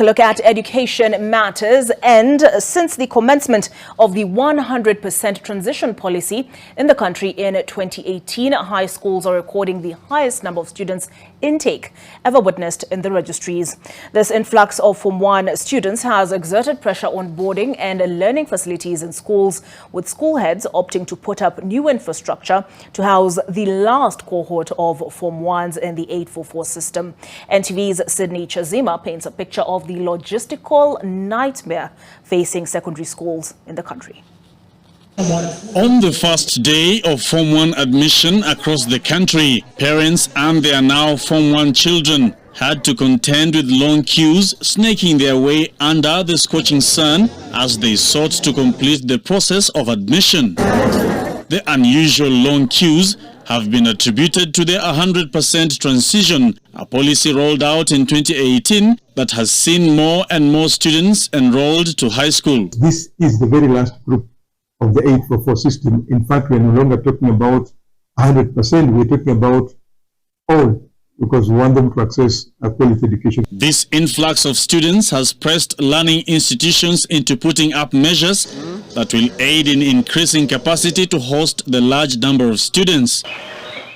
Look at education matters, and since the commencement of the 100% transition policy in the country in 2018, high schools are recording the highest number of students intake ever witnessed in the registries. This influx of Form 1 students has exerted pressure on boarding and learning facilities in schools, with school heads opting to put up new infrastructure to house the last cohort of Form 1s in the 844 system. NTV's Sydney Chazima paints a picture of the logistical nightmare facing secondary schools in the country. On the first day of Form 1 admission across the country, parents and their now Form 1 children had to contend with long queues, snaking their way under the scorching sun as they sought to complete the process of admission. The unusual long queues have been attributed to the 100% transition, a policy rolled out in 2018 that has seen more and more students enrolled to high school. This is the very last group of the 844 system. In fact, we are no longer talking about 100%, we're talking about all, because we want them to access a quality education. This influx of students has pressed learning institutions into putting up measures that will aid in increasing capacity to host the large number of students.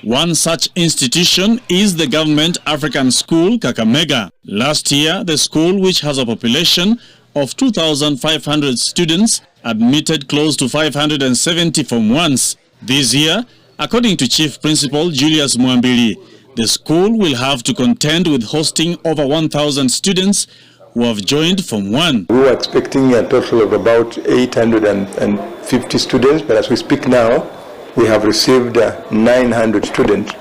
One such institution is the Government African School, Kakamega. Last year, the school, which has a population of 2,500 students, admitted close to 570 Form 1s. This year, according to Chief Principal Julius Mwambili, the school will have to contend with hosting over 1,000 students who have joined Form 1. We were expecting a total of about 850 students, but as we speak now, we have received 900 students.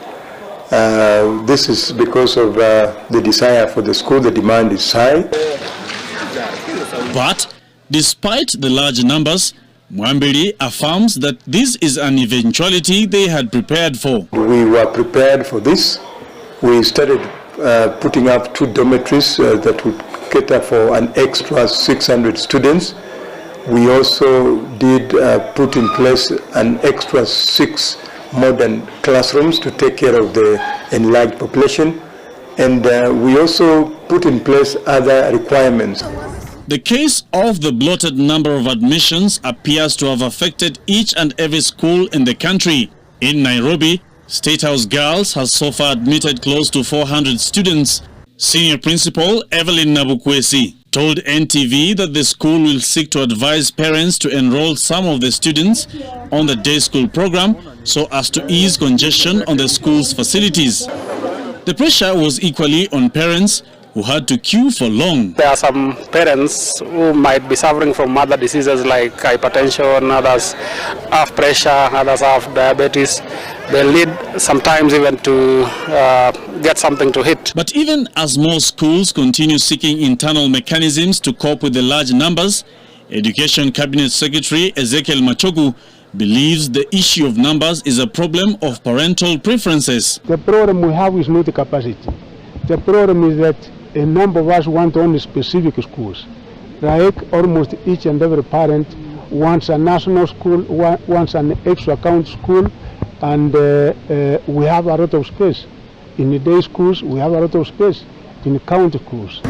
This is because of the desire for the school. The demand is high. But despite the large numbers, Mwambili affirms that this is an eventuality they had prepared for. We were prepared for this. We started putting up 2 dormitories that would cater for an extra 600 students. We also did put in place an extra 6 modern classrooms to take care of the enlarged population. And we also put in place other requirements. The case of the bloated number of admissions appears to have affected each and every school in the country. In Nairobi, State House Girls has so far admitted close to 400 students. Senior Principal Evelyn Nabukwesi told NTV that the school will seek to advise parents to enroll some of the students on the day school program so as to ease congestion on the school's facilities. The pressure was equally on parents who had to queue for long. There are some parents who might be suffering from other diseases like hypertension, others have pressure, others have diabetes. They lead sometimes even to get something to eat. But even as more schools continue seeking internal mechanisms to cope with the large numbers, Education Cabinet Secretary Ezekiel Machogu believes the issue of numbers is a problem of parental preferences. The problem we have is not the capacity. The problem is that a number of us want only specific schools. Like almost each and every parent wants a national school, wants an extra account school, and we have a lot of space. In the day schools, we have a lot of space. In the county schools.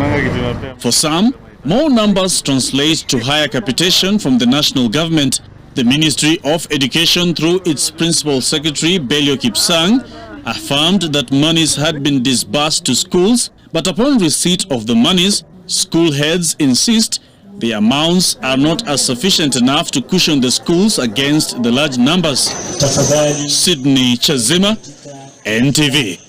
For some, more numbers translate to higher capitation from the national government. The Ministry of Education, through its Principal Secretary, Belio Kipsang, affirmed that monies had been disbursed to schools, but upon receipt of the monies, school heads insist the amounts are not as sufficient enough to cushion the schools against the large numbers. Sydney Chazima, NTV.